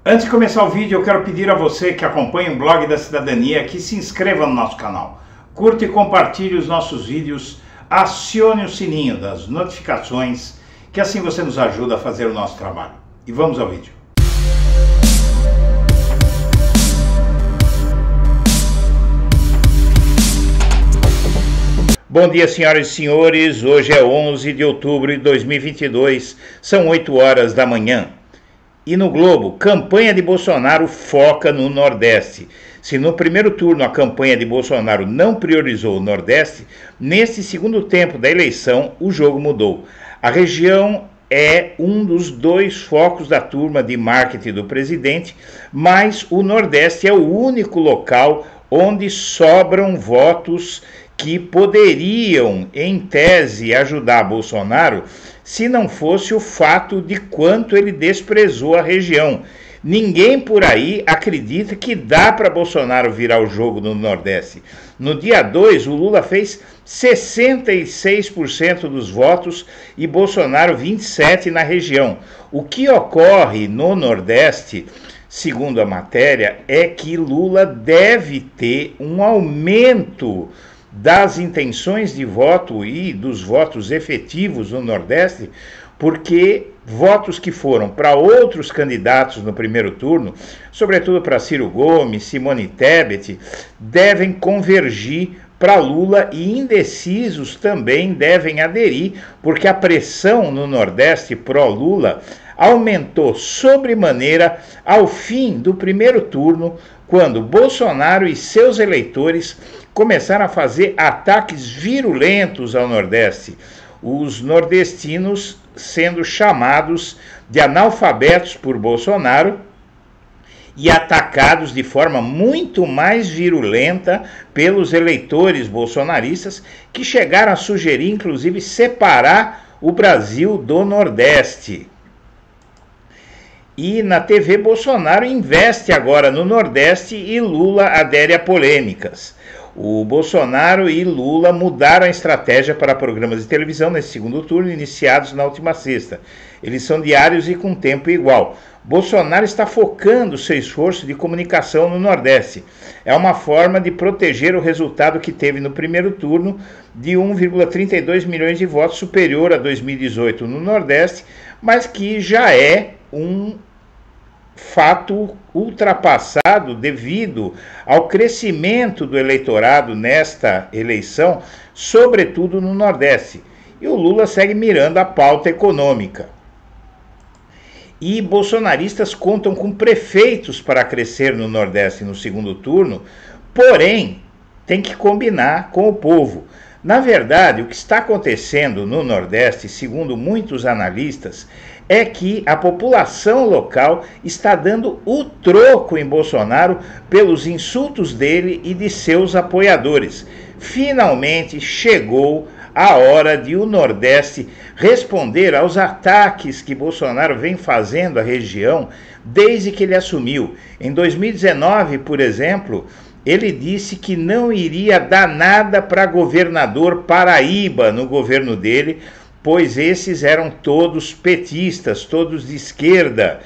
Antes de começar o vídeo, eu quero pedir a você que acompanha o Blog da Cidadania que se inscreva no nosso canal. Curta e compartilhe os nossos vídeos, acione o sininho das notificações, que assim você nos ajuda a fazer o nosso trabalho. E vamos ao vídeo. Bom dia, senhoras e senhores. Hoje é 11 de outubro de 2022, são 8 horas da manhã. E no Globo, campanha de Bolsonaro foca no Nordeste. Se no primeiro turno a campanha de Bolsonaro não priorizou o Nordeste, nesse segundo tempo da eleição o jogo mudou. A região é um dos dois focos da turma de marketing do presidente, mas o Nordeste é o único local onde sobram votos que poderiam, em tese, ajudar Bolsonaro, se não fosse o fato de quanto ele desprezou a região. Ninguém por aí acredita que dá para Bolsonaro virar o jogo no Nordeste. No dia 2, o Lula fez 66% dos votos e Bolsonaro 27% na região. O que ocorre no Nordeste, segundo a matéria, é que Lula deve ter um aumento das intenções de voto e dos votos efetivos no Nordeste, porque votos que foram para outros candidatos no primeiro turno, sobretudo para Ciro Gomes, Simone Tebet, devem convergir para Lula e indecisos também devem aderir, porque a pressão no Nordeste pró-Lula aumentou sobremaneira ao fim do primeiro turno, quando Bolsonaro e seus eleitores começaram a fazer ataques virulentos ao Nordeste, os nordestinos sendo chamados de analfabetos por Bolsonaro e atacados de forma muito mais virulenta pelos eleitores bolsonaristas, que chegaram a sugerir, inclusive, separar o Brasil do Nordeste. E na TV, Bolsonaro investe agora no Nordeste e Lula adere a polêmicas. O Bolsonaro e Lula mudaram a estratégia para programas de televisão nesse segundo turno, iniciados na última sexta. Eles são diários e com tempo igual. Bolsonaro está focando seu esforço de comunicação no Nordeste. É uma forma de proteger o resultado que teve no primeiro turno de 1,32 milhões de votos, superior a 2018 no Nordeste, mas que já é um fato ultrapassado devido ao crescimento do eleitorado nesta eleição, sobretudo no Nordeste. E o Lula segue mirando a pauta econômica. E bolsonaristas contam com prefeitos para crescer no Nordeste no segundo turno, porém, tem que combinar com o povo. Na verdade, o que está acontecendo no Nordeste, segundo muitos analistas, é que a população local está dando o troco em Bolsonaro pelos insultos dele e de seus apoiadores. Finalmente chegou a hora de o Nordeste responder aos ataques que Bolsonaro vem fazendo à região desde que ele assumiu. Em 2019, por exemplo, ele disse que não iria dar nada para governador Paraíba no governo dele, pois esses eram todos petistas, todos de esquerda.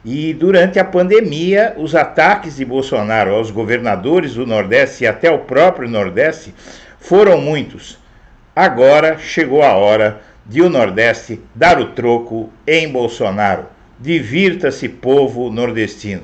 E durante a pandemia, os ataques de Bolsonaro aos governadores do Nordeste e até o próprio Nordeste foram muitos. Agora chegou a hora de o Nordeste dar o troco em Bolsonaro. Divirta-se, povo nordestino.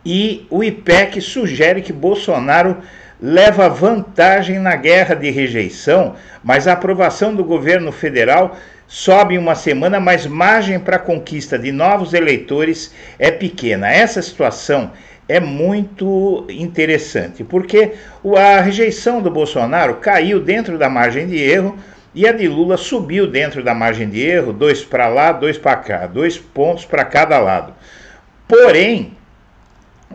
E o IPEC sugere que Bolsonaro leva vantagem na guerra de rejeição, mas a aprovação do governo federal sobe em uma semana, mas margem para a conquista de novos eleitores é pequena. Essa situação é muito interessante, porque a rejeição do Bolsonaro caiu dentro da margem de erro e a de Lula subiu dentro da margem de erro, 2 para lá, 2 para cá, 2 pontos para cada lado. Porém,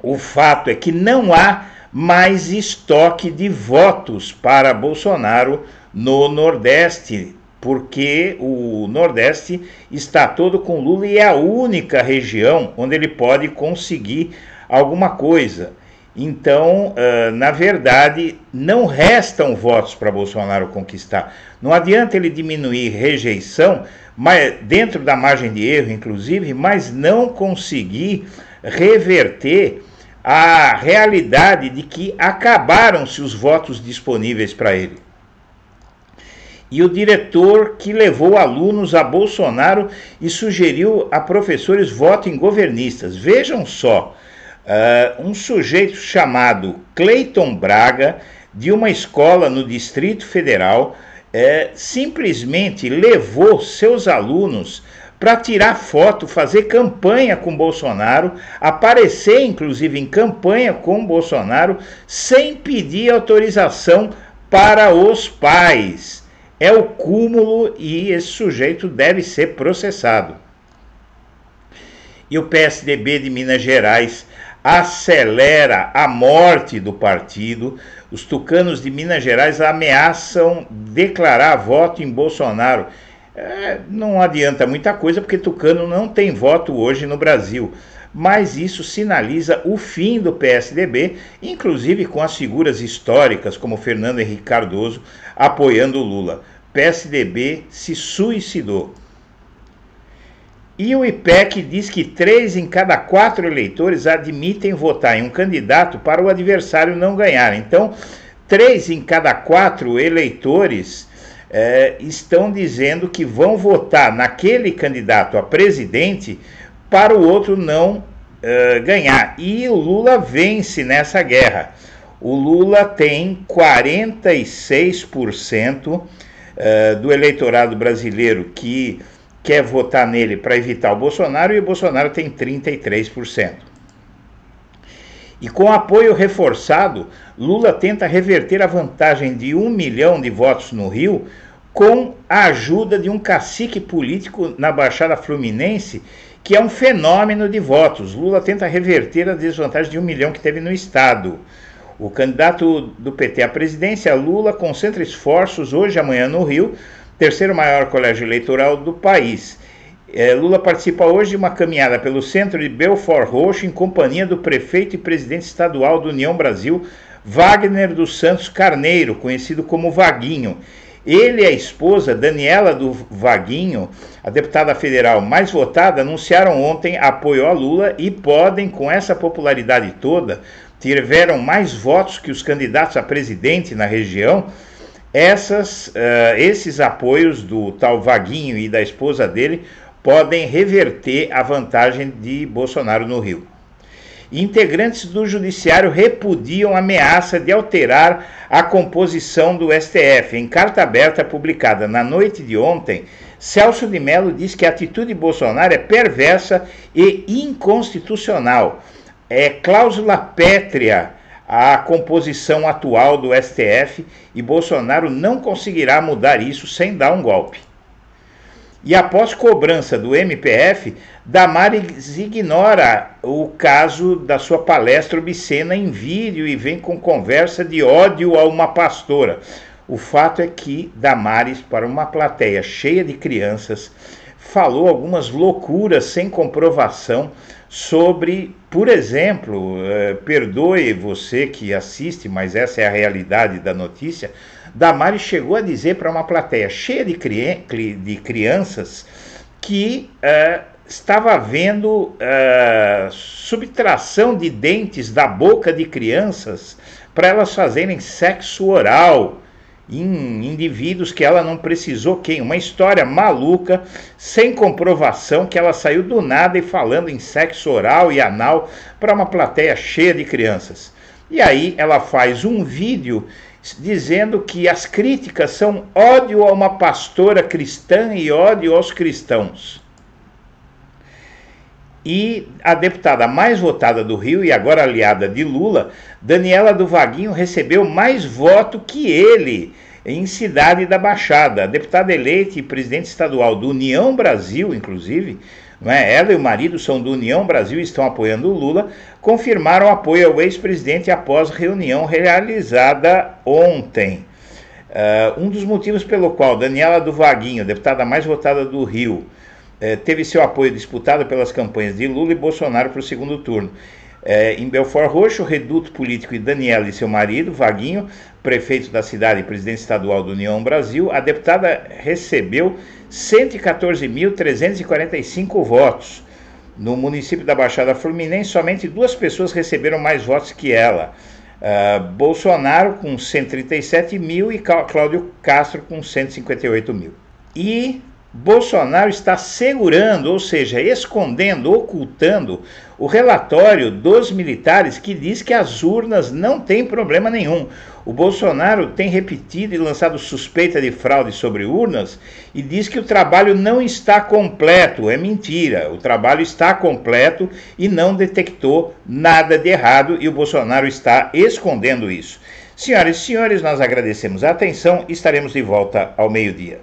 o fato é que não há mais estoque de votos para Bolsonaro no Nordeste, porque o Nordeste está todo com Lula e é a única região onde ele pode conseguir alguma coisa. Então, na verdade, não restam votos para Bolsonaro conquistar. Não adianta ele diminuir rejeição, mas, dentro da margem de erro, inclusive, mas não conseguir reverter a realidade de que acabaram-se os votos disponíveis para ele. E o diretor que levou alunos a Bolsonaro e sugeriu a professores votem governistas. Vejam só, um sujeito chamado Cleiton Braga, de uma escola no Distrito Federal, simplesmente levou seus alunos para tirar foto, fazer campanha com Bolsonaro, aparecer inclusive em campanha com Bolsonaro, sem pedir autorização para os pais. É o cúmulo e esse sujeito deve ser processado. E o PSDB de Minas Gerais acelera a morte do partido. Os tucanos de Minas Gerais ameaçam declarar voto em Bolsonaro. Não adianta muita coisa, porque tucano não tem voto hoje no Brasil. Mas isso sinaliza o fim do PSDB, inclusive com as figuras históricas como Fernando Henrique Cardoso apoiando o Lula. PSDB se suicidou. E o IPEC diz que 3 em cada 4 eleitores admitem votar em um candidato para o adversário não ganhar. Então, 3 em cada 4 eleitores estão dizendo que vão votar naquele candidato a presidente para o outro não ganhar. E o Lula vence nessa guerra. O Lula tem 46% do eleitorado brasileiro que quer votar nele para evitar o Bolsonaro, e o Bolsonaro tem 33%. E com apoio reforçado, Lula tenta reverter a vantagem de 1 milhão de votos no Rio com a ajuda de um cacique político na Baixada Fluminense, que é um fenômeno de votos. Lula tenta reverter a desvantagem de 1 milhão que teve no estado. O candidato do PT à presidência, Lula, concentra esforços hoje e amanhã no Rio, terceiro maior colégio eleitoral do país. Lula participa hoje de uma caminhada pelo centro de Belford Roxo em companhia do prefeito e presidente estadual do União Brasil, Wagner dos Santos Carneiro, conhecido como Vaguinho. Ele e a esposa, Daniela do Vaguinho, a deputada federal mais votada, anunciaram ontem apoio a Lula e podem, com essa popularidade toda, tiveram mais votos que os candidatos a presidente na região. Esses apoios do tal Vaguinho e da esposa dele podem reverter a vantagem de Bolsonaro no Rio. Integrantes do Judiciário repudiam a ameaça de alterar a composição do STF. Em carta aberta publicada na noite de ontem, Celso de Mello diz que a atitude de Bolsonaro é perversa e inconstitucional. É cláusula pétrea a composição atual do STF e Bolsonaro não conseguirá mudar isso sem dar um golpe. E após cobrança do MPF, Damares ignora o caso da sua palestra obscena em vídeo e vem com conversa de ódio a uma pastora. O fato é que Damares, para uma plateia cheia de crianças, falou algumas loucuras sem comprovação sobre, por exemplo, perdoe você que assiste, mas essa é a realidade da notícia, Damares chegou a dizer para uma plateia cheia de crianças que estava havendo subtração de dentes da boca de crianças para elas fazerem sexo oral em indivíduos que ela não precisou uma história maluca, sem comprovação, que ela saiu do nada e falando em sexo oral e anal para uma plateia cheia de crianças. E aí ela faz um vídeo dizendo que as críticas são ódio a uma pastora cristã e ódio aos cristãos. E a deputada mais votada do Rio e agora aliada de Lula, Daniela do Vaguinho, recebeu mais voto que ele em Cidade da Baixada. A deputada eleita e presidente estadual do União Brasil, inclusive, ela e o marido são do União Brasil e estão apoiando o Lula, confirmaram apoio ao ex-presidente após reunião realizada ontem. Um dos motivos pelo qual Daniela do Vaguinho, deputada mais votada do Rio, teve seu apoio disputado pelas campanhas de Lula e Bolsonaro para o segundo turno. Em Belford Roxo, o reduto político de Daniela e seu marido, Vaguinho, prefeito da cidade e presidente estadual do União Brasil, a deputada recebeu 114.345 votos. No município da Baixada Fluminense, somente 2 pessoas receberam mais votos que ela. Bolsonaro com 137 mil e Cláudio Castro com 158 mil. E Bolsonaro está segurando, ou seja, escondendo, ocultando o relatório dos militares que diz que as urnas não têm problema nenhum. O Bolsonaro tem repetido e lançado suspeita de fraude sobre urnas e diz que o trabalho não está completo. É mentira, o trabalho está completo e não detectou nada de errado e o Bolsonaro está escondendo isso. Senhoras e senhores, nós agradecemos a atenção e estaremos de volta ao meio-dia.